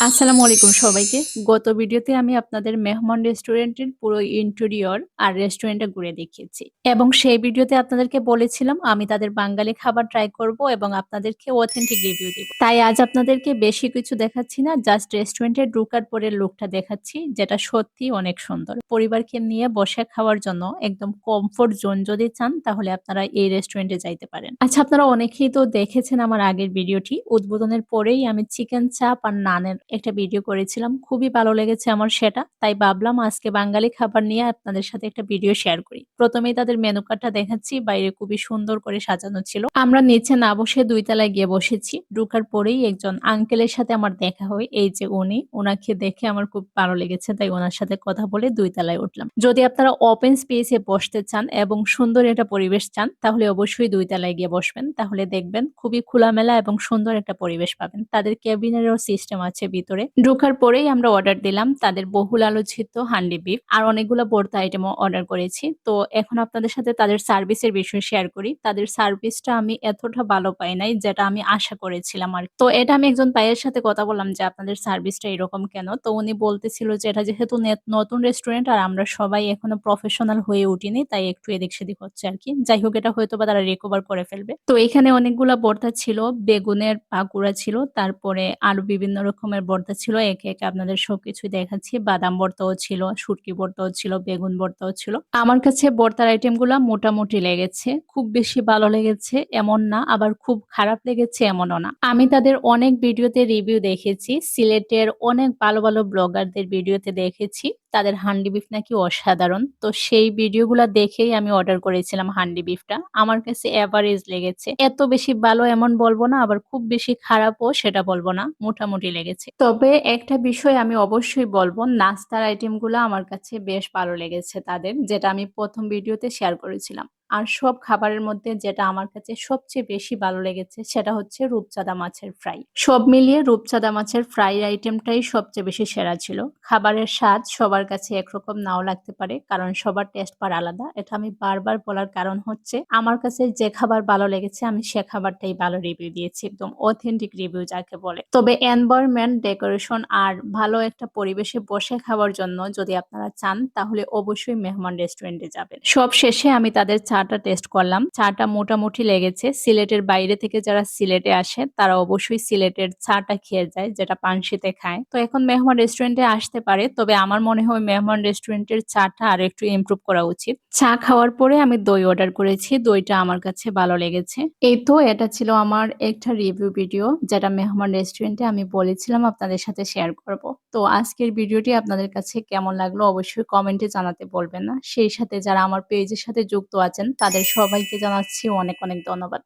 আসসালামু আলাইকুম সবাইকে। গত ভিডিওতে আমি আপনাদের মেহমান রেস্টুরেন্টের পুরো ইন্টেরিয়র আর রেস্টুরেন্টটা ঘুরে দেখিয়েছি। এবং সেই ভিডিওতে আপনাদেরকে বলেছিলাম আমি তাদের বাঙালি খাবার ট্রাই করব এবং আপনাদেরকে অথেন্টিক রিভিউ দিব। তাই আজ আপনাদেরকে বেশি কিছু দেখাচ্ছি না, জাস্ট রেস্টুরেন্টে ঢোকার পরের লুকটা দেখাচ্ছি, যেটা সত্যিই অনেক সুন্দর। পরিবারকে নিয়ে বসে খাওয়ার জন্য একদম কমফোর্ট জোন যদি চান তাহলে আপনারা এই রেস্টুরেন্টে যাইতে পারেন। আচ্ছা, আপনারা অনেকেই তো দেখেছেন আমার আগের ভিডিওটি। উদ্বোধনের পরেই আমি চিকেন চাপ আর নানের একটা ভিডিও করেছিলাম। খুবই ভালো লেগেছে আমার সেটা। তাই ভাবলাম আজকে বাঙালি খাবার নিয়ে আপনাদের সাথে একটা ভিডিও শেয়ার করি। প্রথমেই তাদের মেনু কার্ডটা দেখাচ্ছি, বাইরে খুবই সুন্দর করে সাজানো ছিল। আমরা নিচে না বসে ২ তলায় গিয়ে বসেছি। ঢোকার পরেই একজন আঙ্কেলের সাথে আমার দেখা হয়। এই যে উনি, উনাকে দেখে আমার খুব ভালো লেগেছে। তাই উনার সাথে কথা বলে ২ তলায় উঠলাম। যদি আপনারা ওপেন স্পেস এ বসতে চান এবং সুন্দর একটা পরিবেশ চান তাহলে অবশ্যই ২ তলায় গিয়ে বসবেন। তাহলে দেখবেন খুবই খোলামেলা এবং সুন্দর একটা পরিবেশ পাবেন। তাদের কেবিনেরও সিস্টেম আছে ভিতরে। ঢোকার পরেই আমরা অর্ডার দিলাম তাদের বহুল আলোচিত হান্ডি বিফ আর অনেকগুলো ভর্তা আইটেমও অর্ডার করেছি। তো এখন আপনাদের সাথে তাদের সার্ভিসের বিষয়ে শেয়ার করি। তাদের সার্ভিসটা আমি এতটা ভালো পাই নাই যেটা আমি আশা করেছিলাম আর তো এটা আমি একজন ভাইয়ের সাথে কথা বললাম যে আপনাদের সার্ভিসটা এরকম কেন? তো উনি বলতেছিল যে এটা যেহেতু নতুন রেস্টুরেন্ট আর আমরা সবাই এখনো প্রফেশনাল হয়ে উঠিনি তাই একটু এদিক সেদিক হচ্ছে আরকি। যাই হোক, এটা হয়তোবা তারা রিকভার করে ফেলবে। তো এখানে অনেকগুলা ভর্তা ছিল, বেগুনের পাকুড়া ছিল, তারপরে আরো বিভিন্ন রকমের ভর্তা ছিল। একে, একে আপনাদের সবকিছুই দেখাচ্ছি। বাদাম ভর্তাও ছিল, শুটকি ভর্তাও ছিল, বেগুন ভর্তাও ছিল। আমার কাছে ভর্তার আইটেমগুলা মোটামুটি লেগেছে। খুব বেশি ভালো লেগেছে এমন না, আবার খুব খারাপ লেগেছে এমনও না। আমি তাদের অনেক ভিডিওতে রিভিউ দেখেছি। সিলেটের অনেক ভালো, ভালো ব্লগারদের ভিডিওতে দেখেছি। তাদের হান্ডি বিফ নাকি অসাধারণ। তো সেই ভিডিওগুলা দেখেই আমি অর্ডার করেছিলাম হান্ডি বিফটা। আমার কাছে এভারেজ লেগেছে। এত বেশি ভালো এমন বলব না, আবার খুব বেশি খারাপও সেটা বলব না। মোটামুটি লেগেছে। তবে একটা বিষয় আমি অবশ্যই বলব, নাস্তার আইটেমগুলা আমার কাছে বেশ ভালো লেগেছে তাদের, যেটা আমি ১ম ভিডিওতে শেয়ার করেছিলাম। আর সব খাবারের মধ্যে যেটা আমার কাছে সবচেয়ে বেশি ভালো লেগেছে সেটা হচ্ছে রূপচাঁদা মাছের ফ্রাই। সব মিলিয়ে রূপচাঁদা মাছের ফ্রাই আইটেমটাই সবচেয়ে বেশি সেরা ছিল। খাবারের স্বাদ সবার কাছে একরকম নাও লাগতে পারে, কারণ সবার টেস্ট বার আলাদা। এটা আমি বারবার বলার কারণ হচ্ছে আমার কাছে যে খাবার ভালো লেগেছে আমি সে খাবারটাই ভালো রিভিউ দিয়েছি, একদম অথেন্টিক রিভিউ যাকে বলে। তবে এনভায়রনমেন্ট, ডেকোরেশন আর ভালো একটা পরিবেশে বসে খাওয়ার জন্য যদি আপনারা চান তাহলে অবশ্যই মেহমান রেস্টুরেন্টে যাবেন। সব শেষে আমি তাদের চাটা টেস্ট করলাম। চাটা মোটামুটি লেগেছে। সিলেটের বাইরে থেকে যারা সিলেটে আসে তারা অবশ্যই সিলেটের চাটা খেয়ে যায়, যেটা পানশিতে খায়। তো এখন মেহমান রেস্টুরেন্টে আসতে পারে, তবে আমার মনে হয় মেহমান রেস্টুরেন্টের চাটা আর একটু ইমপ্রুভ করা উচিত। চা খাওয়ার পরে আমি দই অর্ডার করেছি। দইটা আমার কাছে ভালো লেগেছে। এই তো এটা ছিল আমার একটা রিভিউ ভিডিও, যেটা মেহমান রেস্টুরেন্টে আমি বলেছিলাম আপনাদের সাথে শেয়ার করব। তো আজকের ভিডিওটি আপনাদের কাছে কেমন লাগলো অবশ্যই কমেন্টে জানাতে বলবেন না। সেই সাথে যারা আমার পেজের সাথে যুক্ত আছেন তাদের সবাইকে জানাচ্ছি অনেক, অনেক ধন্যবাদ।